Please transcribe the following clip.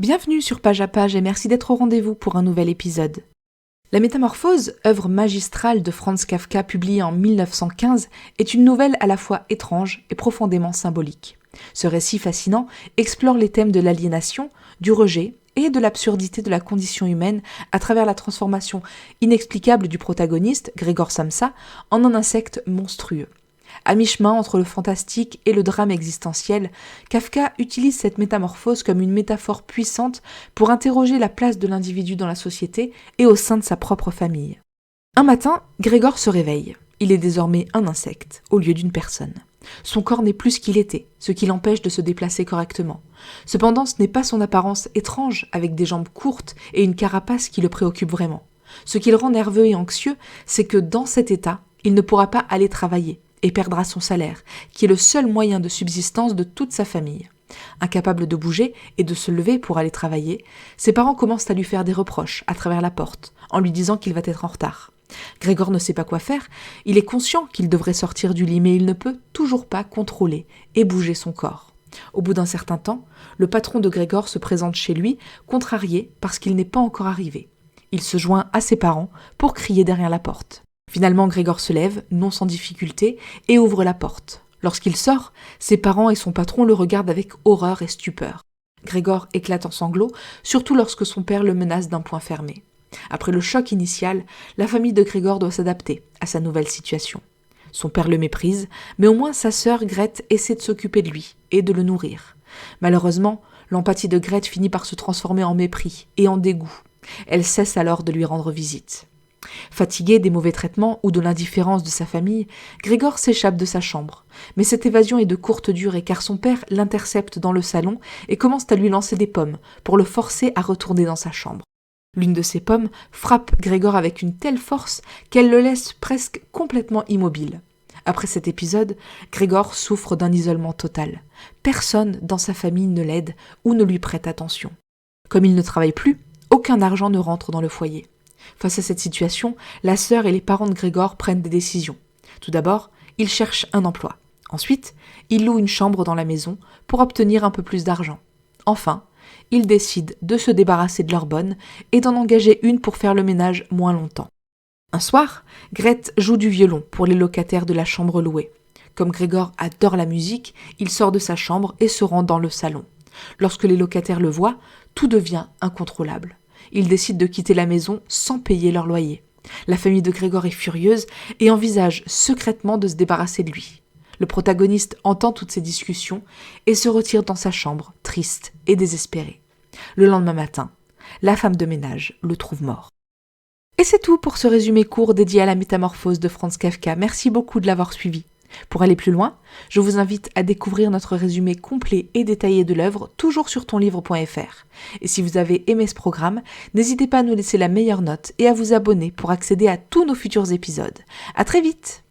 Bienvenue sur Page à Page et merci d'être au rendez-vous pour un nouvel épisode. La Métamorphose, œuvre magistrale de Franz Kafka publiée en 1915, est une nouvelle à la fois étrange et profondément symbolique. Ce récit fascinant explore les thèmes de l'aliénation, du rejet et de l'absurdité de la condition humaine à travers la transformation inexplicable du protagoniste, Grégor Samsa, en un insecte monstrueux. À mi-chemin entre le fantastique et le drame existentiel, Kafka utilise cette métamorphose comme une métaphore puissante pour interroger la place de l'individu dans la société et au sein de sa propre famille. Un matin, Grégor se réveille. Il est désormais un insecte, au lieu d'une personne. Son corps n'est plus ce qu'il était, ce qui l'empêche de se déplacer correctement. Cependant, ce n'est pas son apparence étrange, avec des jambes courtes et une carapace qui le préoccupe vraiment. Ce qui le rend nerveux et anxieux, c'est que dans cet état, il ne pourra pas aller travailler et perdra son salaire, qui est le seul moyen de subsistance de toute sa famille. Incapable de bouger et de se lever pour aller travailler, ses parents commencent à lui faire des reproches à travers la porte, en lui disant qu'il va être en retard. Grégor ne sait pas quoi faire, il est conscient qu'il devrait sortir du lit, mais il ne peut toujours pas contrôler et bouger son corps. Au bout d'un certain temps, le patron de Grégor se présente chez lui, contrarié parce qu'il n'est pas encore arrivé. Il se joint à ses parents pour crier derrière la porte. Finalement, Grégor se lève, non sans difficulté, et ouvre la porte. Lorsqu'il sort, ses parents et son patron le regardent avec horreur et stupeur. Grégor éclate en sanglots, surtout lorsque son père le menace d'un poing fermé. Après le choc initial, la famille de Grégor doit s'adapter à sa nouvelle situation. Son père le méprise, mais au moins sa sœur Grete essaie de s'occuper de lui et de le nourrir. Malheureusement, l'empathie de Grete finit par se transformer en mépris et en dégoût. Elle cesse alors de lui rendre visite. Fatigué des mauvais traitements ou de l'indifférence de sa famille, Grégor s'échappe de sa chambre. Mais cette évasion est de courte durée car son père l'intercepte dans le salon et commence à lui lancer des pommes pour le forcer à retourner dans sa chambre. L'une de ces pommes frappe Grégor avec une telle force qu'elle le laisse presque complètement immobile. Après cet épisode, Grégor souffre d'un isolement total. Personne dans sa famille ne l'aide ou ne lui prête attention. Comme il ne travaille plus, aucun argent ne rentre dans le foyer. Face à cette situation, la sœur et les parents de Grégor prennent des décisions. Tout d'abord, ils cherchent un emploi. Ensuite, ils louent une chambre dans la maison pour obtenir un peu plus d'argent. Enfin, ils décident de se débarrasser de leur bonne et d'en engager une pour faire le ménage moins longtemps. Un soir, Grete joue du violon pour les locataires de la chambre louée. Comme Grégor adore la musique, il sort de sa chambre et se rend dans le salon. Lorsque les locataires le voient, tout devient incontrôlable. Ils décident de quitter la maison sans payer leur loyer. La famille de Grégor est furieuse et envisage secrètement de se débarrasser de lui. Le protagoniste entend toutes ces discussions et se retire dans sa chambre, triste et désespéré. Le lendemain matin, la femme de ménage le trouve mort. Et c'est tout pour ce résumé court dédié à la métamorphose de Franz Kafka. Merci beaucoup de l'avoir suivi. Pour aller plus loin, je vous invite à découvrir notre résumé complet et détaillé de l'œuvre, toujours sur tonlivre.fr. Et si vous avez aimé ce programme, n'hésitez pas à nous laisser la meilleure note et à vous abonner pour accéder à tous nos futurs épisodes. À très vite!